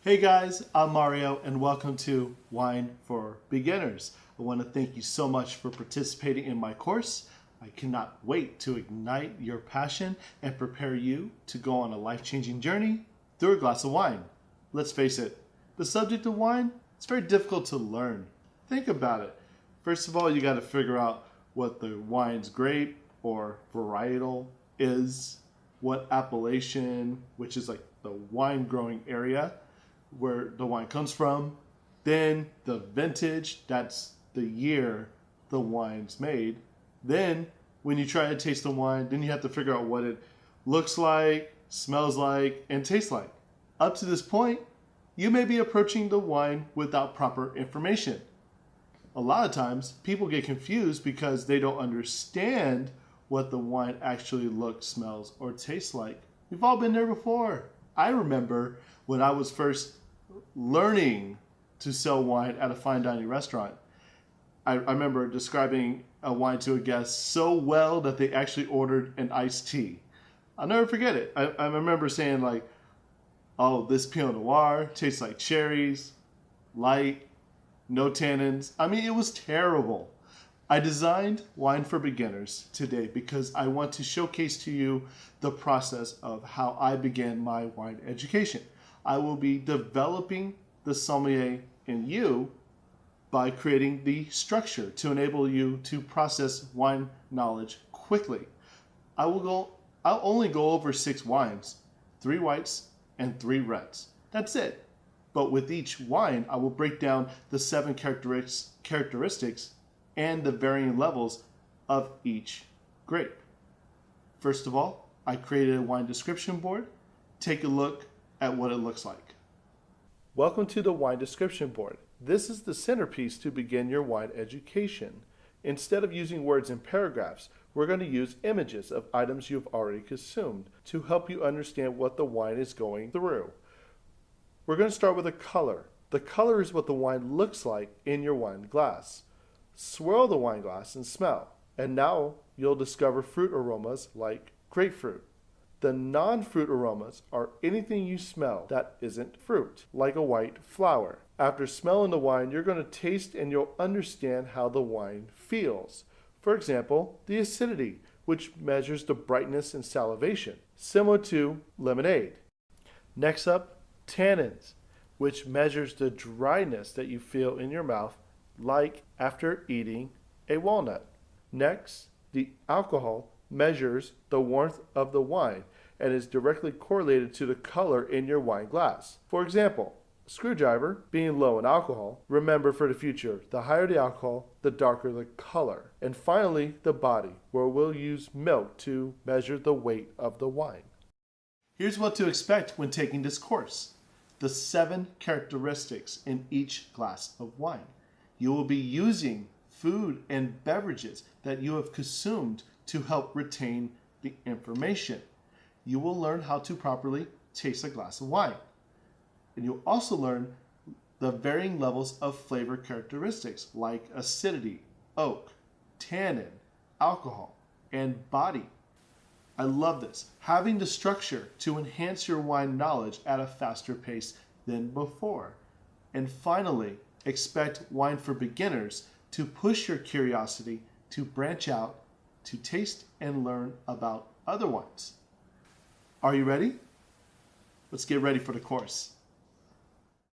Hey guys, I'm Mario and welcome to Wine for Beginners. I want to thank you so much for participating in my course. I cannot wait to ignite your passion and prepare you to go on a life-changing journey through a glass of wine. Let's face it, the subject of wine, it's very difficult to learn. Think about it. First of all, you got to figure out what the wine's grape or varietal is, what appellation, which is like the wine growing area, where the wine comes from, then the vintage, that's the year the wine's made. Then when you try to taste the wine, then you have to figure out what it looks like, smells like, and tastes like. Up to this point, you may be approaching the wine without proper information. A lot of times, people get confused because they don't understand what the wine actually looks, smells, or tastes like. We've all been there before. I remember when I was first learning to sell wine at a fine dining restaurant. I remember describing a wine to a guest so well that they actually ordered an iced tea. I'll never forget it. I remember saying like, oh, this Pinot Noir tastes like cherries, light, no tannins. I mean, it was terrible. I designed Wine for Beginners today because I want to showcase to you the process of how I began my wine education. I will be developing the sommelier in you by creating the structure to enable you to process wine knowledge quickly. I'll only go over 6 wines, 3 whites and 3 reds. That's it. But with each wine, I will break down the 7 characteristics and the varying levels of each grape. First of all, I created a wine description board. Take a look at what it looks like. Welcome to the wine description board. This is the centerpiece to begin your wine education. Instead of using words in paragraphs, we're going to use images of items you've already consumed to help you understand what the wine is going through. We're going to start with a color. The color is what the wine looks like in your wine glass. Swirl the wine glass and smell. And now you'll discover fruit aromas like grapefruit. The non-fruit aromas are anything you smell that isn't fruit, like a white flower. After smelling the wine, you're going to taste and you'll understand how the wine feels. For example, the acidity, which measures the brightness and salivation, similar to lemonade. Next up, tannins, which measures the dryness that you feel in your mouth, like after eating a walnut. Next, the alcohol measures the warmth of the wine and is directly correlated to the color in your wine glass. For example, a screwdriver being low in alcohol, remember for the future, the higher the alcohol, the darker the color. And finally, the body, where we'll use milk to measure the weight of the wine. Here's what to expect when taking this course. The 7 characteristics in each glass of wine. You will be using food and beverages that you have consumed to help retain the information. You will learn how to properly taste a glass of wine. And you'll also learn the varying levels of flavor characteristics like acidity, oak, tannin, alcohol, and body. I love this. Having the structure to enhance your wine knowledge at a faster pace than before. And finally, expect Wine for Beginners to push your curiosity to branch out, to taste and learn about other wines. Are you ready? Let's get ready for the course.